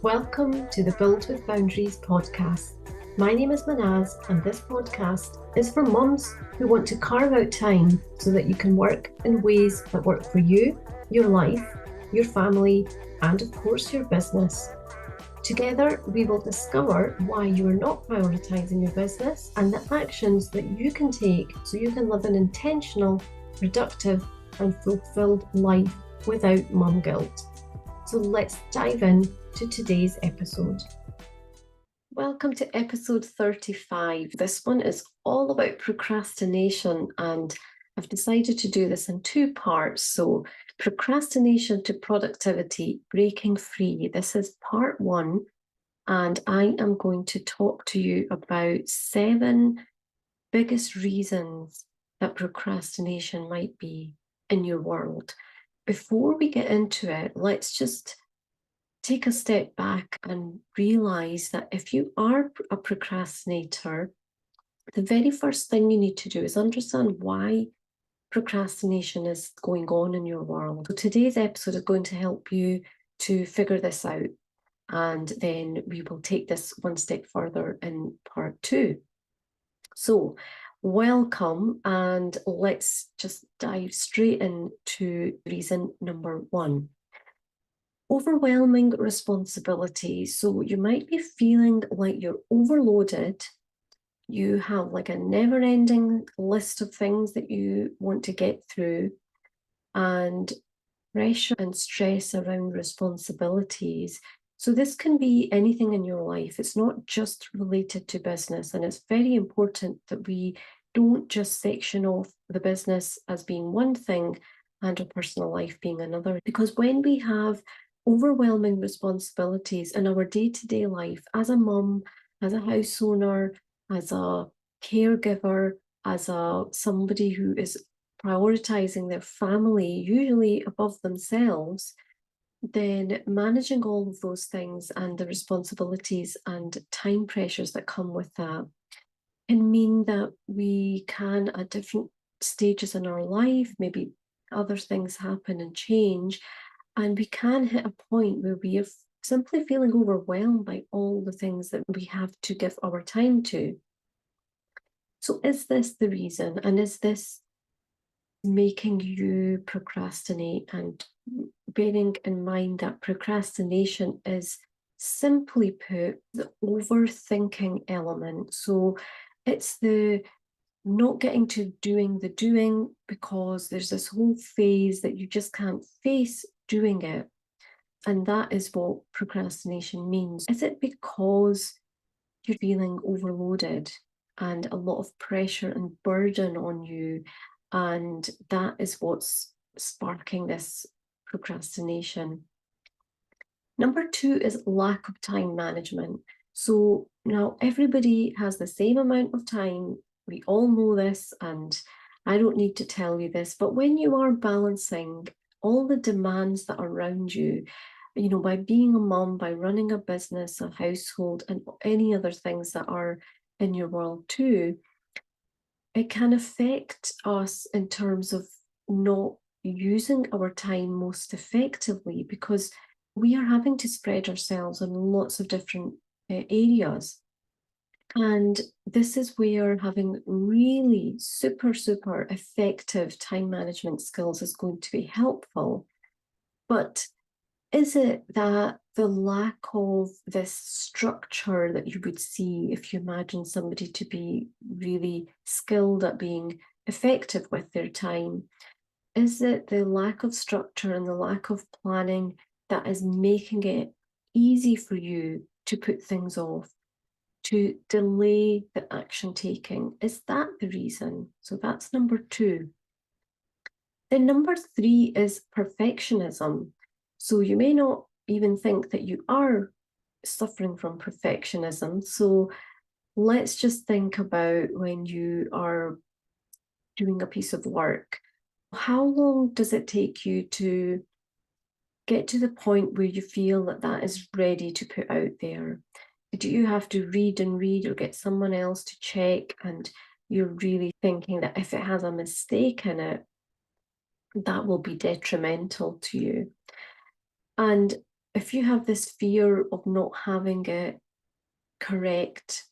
Welcome to the Build with Boundaries podcast. My name is Mahnaz, and this podcast is for mums who want to carve out time so that you can work in ways that work for you, your life, your family, and of course your business. Together, we will discover why you are not prioritizing your business and the actions that you can take so you can live an intentional, productive, and fulfilled life without mum guilt. So let's dive in to today's episode. Welcome to episode 35. This one is all about procrastination, and I've decided to do this in two parts. So procrastination to productivity, breaking free. This is part one, and I am going to talk to you about 7 biggest reasons that procrastination might be in your world. Before we get into it, let's just take a step back and realize that if you are a procrastinator, the very first thing you need to do is understand why procrastination is going on in your world. So today's episode is going to help you to figure this out, and then we will take this one step further in part 2. So welcome, and let's just dive straight into reason number 1. Overwhelming responsibility. So you might be feeling like you're overloaded. You have like a never-ending list of things that you want to get through, and pressure and stress around responsibilities. So this can be anything in your life. It's not just related to business, and it's very important that we don't just section off the business as being one thing and our personal life being another. Because when we have overwhelming responsibilities in our day-to-day life as a mum, as a house owner, as a caregiver, as somebody who is prioritizing their family, usually above themselves, then managing all of those things and the responsibilities and time pressures that come with that can mean that we can, at different stages in our life, maybe other things happen and change, and we can hit a point where we are simply feeling overwhelmed by all the things that we have to give our time to. So is this the reason? And is this making you procrastinate? And bearing in mind that procrastination is, simply put, the overthinking element. So it's the not getting to doing the doing because there's this whole phase that you just can't face doing it. And that is what procrastination means. Is it because you're feeling overloaded and a lot of pressure and burden on you, and that is what's sparking this procrastination? Number 2 is lack of time management. So now everybody has the same amount of time. We all know this, and I don't need to tell you this, but when you are balancing all the demands that are around you, by being a mom, by running a business, a household, and any other things that are in your world too, it can affect us in terms of not using our time most effectively, because we are having to spread ourselves on lots of different areas. And this is where having really super effective time management skills is going to be helpful. But is it that the lack of this structure that you would see if you imagine somebody to be really skilled at being effective with their time? Is it the lack of structure and the lack of planning that is making it easy for you to put things off, to delay the action taking? Is that the reason? So that's number 2. Then number 3 is perfectionism. So you may not even think that you are suffering from perfectionism. So let's just think about when you are doing a piece of work. How long does it take you to get to the point where you feel that that is ready to put out there? Do you have to read and read or get someone else to check, and you're really thinking that if it has a mistake in it, that will be detrimental to you? And if you have this fear of not having it correct,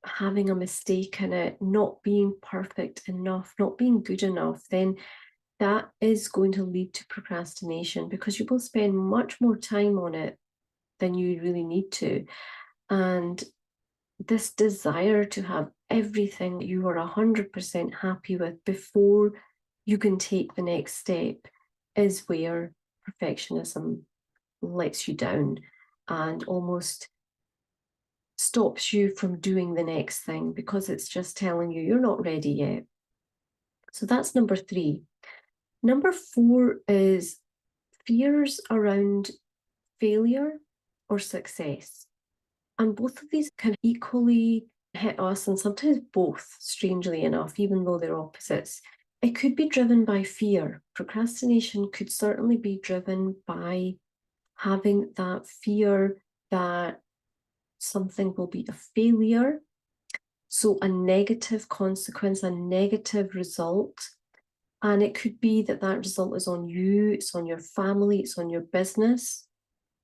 having a mistake in it, not being perfect enough, not being good enough, then that is going to lead to procrastination, because you will spend much more time on it than you really need to. And this desire to have everything you are 100% happy with before you can take the next step is where perfectionism lets you down and almost stops you from doing the next thing, because it's just telling you you're not ready yet. So that's number 3. Number 4 is fears around failure or success. And both of these can equally hit us, and sometimes both, strangely enough, even though they're opposites. It could be driven by fear. Procrastination could certainly be driven by having that fear that something will be a failure. So a negative consequence, a negative result. And it could be that that result is on you, it's on your family, it's on your business.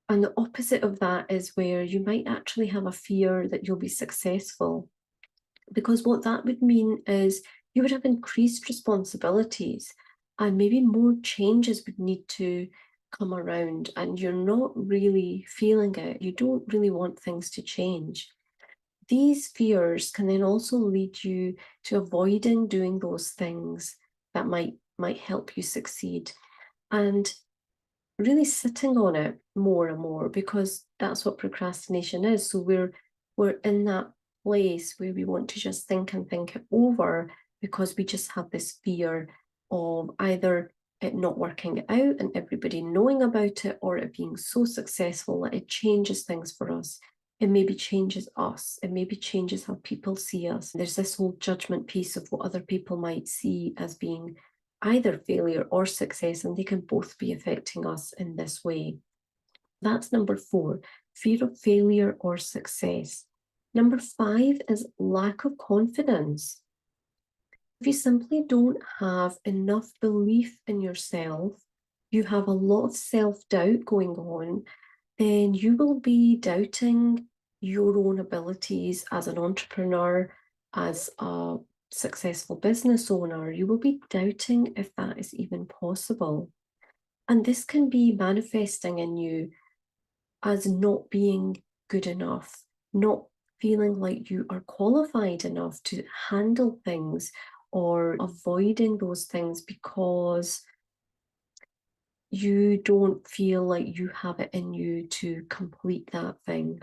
And the opposite of that is where you might actually have a fear that you'll be successful. Because what that would mean is you would have increased responsibilities and maybe more changes would need to come around, and you're not really feeling it. You don't really want things to change. These fears can then also lead you to avoiding doing those things that might help you succeed, and really sitting on it more and more, because that's what procrastination is. So we're in that place where we want to just think and think it over, because we just have this fear of either it not working out and everybody knowing about it, or it being so successful that it changes things for us. It maybe changes us. It maybe changes how people see us. There's this whole judgment piece of what other people might see as being either failure or success, and they can both be affecting us in this way. That's number 4, fear of failure or success. Number 5 is lack of confidence. If you simply don't have enough belief in yourself, you have a lot of self-doubt going on, then you will be doubting your own abilities as an entrepreneur, as a successful business owner. You will be doubting if that is even possible. And this can be manifesting in you as not being good enough, not feeling like you are qualified enough to handle things, or avoiding those things because you don't feel like you have it in you to complete that thing.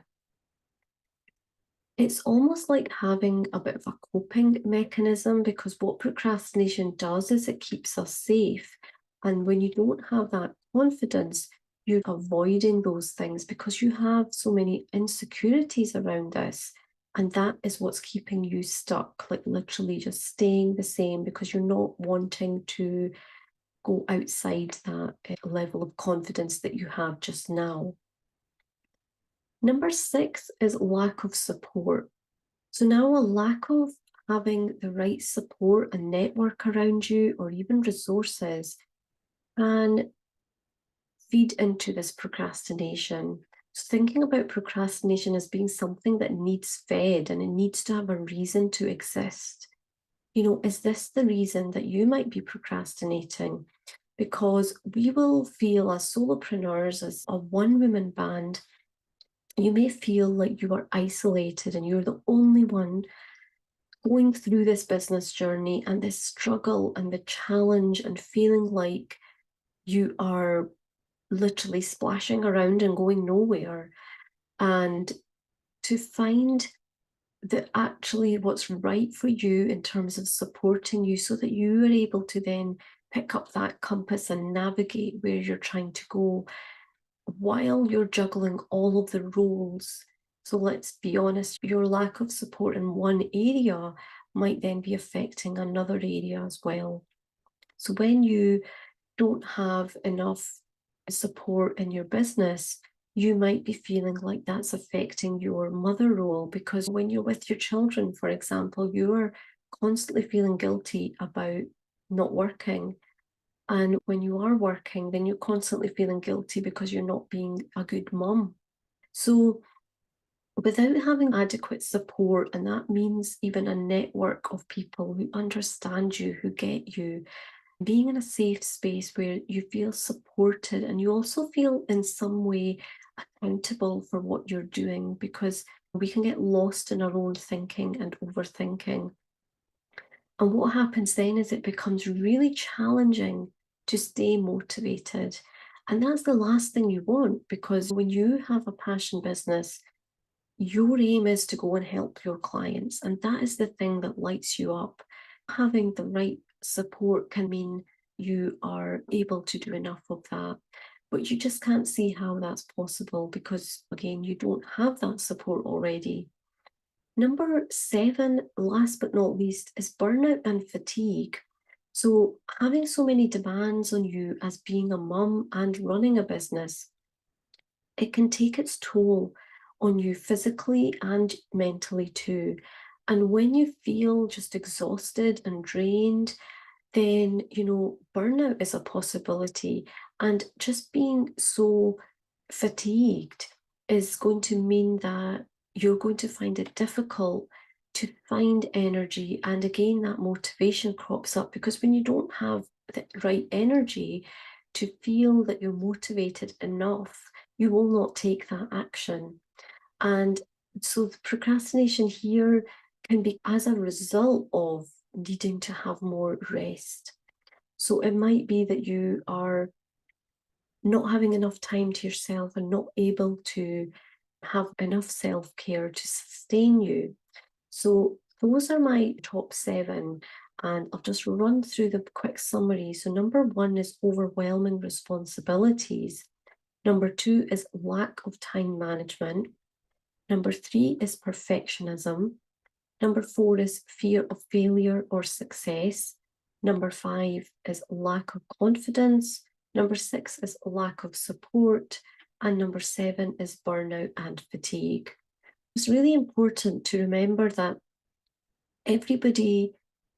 It's almost like having a bit of a coping mechanism, because what procrastination does is it keeps us safe. And when you don't have that confidence, you're avoiding those things because you have so many insecurities around this. And that is what's keeping you stuck, like literally just staying the same, because you're not wanting to go outside that level of confidence that you have just now. Number 6 is lack of support. So now a lack of having the right support and network around you, or even resources, can feed into this procrastination. So thinking about procrastination as being something that needs fed, and it needs to have a reason to exist. You know, is this the reason that you might be procrastinating? Because we will feel as solopreneurs, as a one-woman band, you may feel like you are isolated and you're the only one going through this business journey, and this struggle and the challenge, and feeling like you are literally splashing around and going nowhere. And to find that actually what's right for you in terms of supporting you, so that you are able to then pick up that compass and navigate where you're trying to go, while you're juggling all of the roles. So let's be honest, your lack of support in one area might then be affecting another area as well. So when you don't have enough support in your business, you might be feeling like that's affecting your mother role, because when you're with your children, for example, you're constantly feeling guilty about not working. And when you are working, then you're constantly feeling guilty because you're not being a good mum. So without having adequate support, and that means even a network of people who understand you, who get you, being in a safe space where you feel supported and you also feel in some way accountable for what you're doing, because we can get lost in our own thinking and overthinking. And what happens then is it becomes really challenging to stay motivated. And that's the last thing you want, because when you have a passion business, your aim is to go and help your clients. And that is the thing that lights you up. Having the right support can mean you are able to do enough of that. But you just can't see how that's possible because, again, you don't have that support already. Number 7, last but not least, is burnout and fatigue. So, having so many demands on you as being a mum and running a business, it can take its toll on you physically and mentally too. And when you feel just exhausted and drained, then, burnout is a possibility. And just being so fatigued is going to mean that you're going to find it difficult to find energy. And again, that motivation crops up because when you don't have the right energy to feel that you're motivated enough, you will not take that action. And so the procrastination here can be as a result of needing to have more rest. So it might be that you are not having enough time to yourself and not able to have enough self-care to sustain you. So those are my top 7, and I'll just run through the quick summary. So number 1 is overwhelming responsibilities. Number 2 is lack of time management. Number 3 is perfectionism. Number 4 is fear of failure or success. Number 5 is lack of confidence. Number 6 is lack of support. And number 7 is burnout and fatigue. It's really important to remember that everybody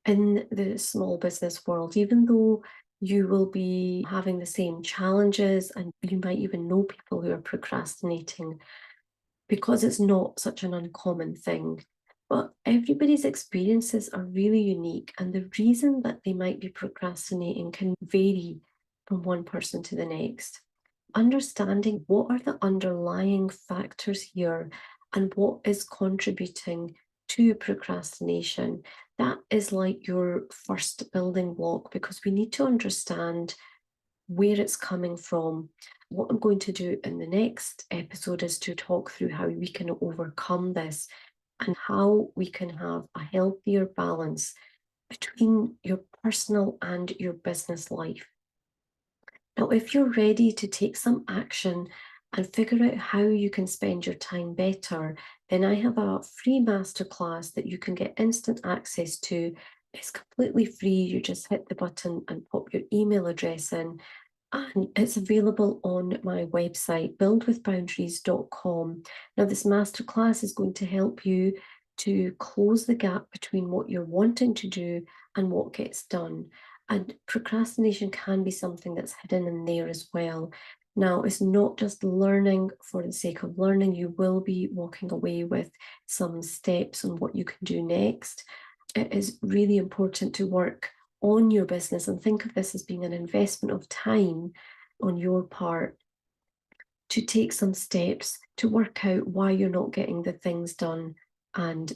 in the small business world, even though you will be having the same challenges and you might even know people who are procrastinating, because it's not such an uncommon thing. But everybody's experiences are really unique, and the reason that they might be procrastinating can vary from one person to the next. Understanding what are the underlying factors here and what is contributing to procrastination, that is like your first building block, because we need to understand where it's coming from. What I'm going to do in the next episode is to talk through how we can overcome this and how we can have a healthier balance between your personal and your business life. Now, if you're ready to take some action and figure out how you can spend your time better, then I have a free masterclass that you can get instant access to. It's completely free. You just hit the button and pop your email address in. And it's available on my website, buildwithboundaries.com. Now, this masterclass is going to help you to close the gap between what you're wanting to do and what gets done. And procrastination can be something that's hidden in there as well. Now, it's not just learning for the sake of learning. You will be walking away with some steps on what you can do next. It is really important to work on your business and think of this as being an investment of time on your part to take some steps to work out why you're not getting the things done, and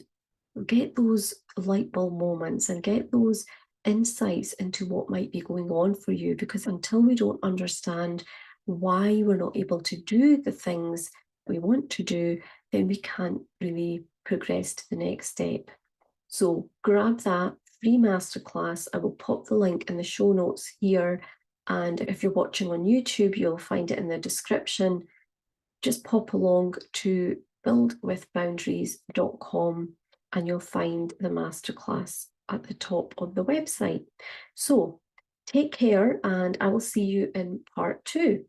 get those light bulb moments and get those insights into what might be going on for you. Because until we don't understand why we're not able to do the things we want to do, then we can't really progress to the next step. So grab that free masterclass. I will pop the link in the show notes here. And if you're watching on YouTube, you'll find it in the description. Just pop along to buildwithboundaries.com and you'll find the masterclass at the top of the website. So take care, and I will see you in part 2.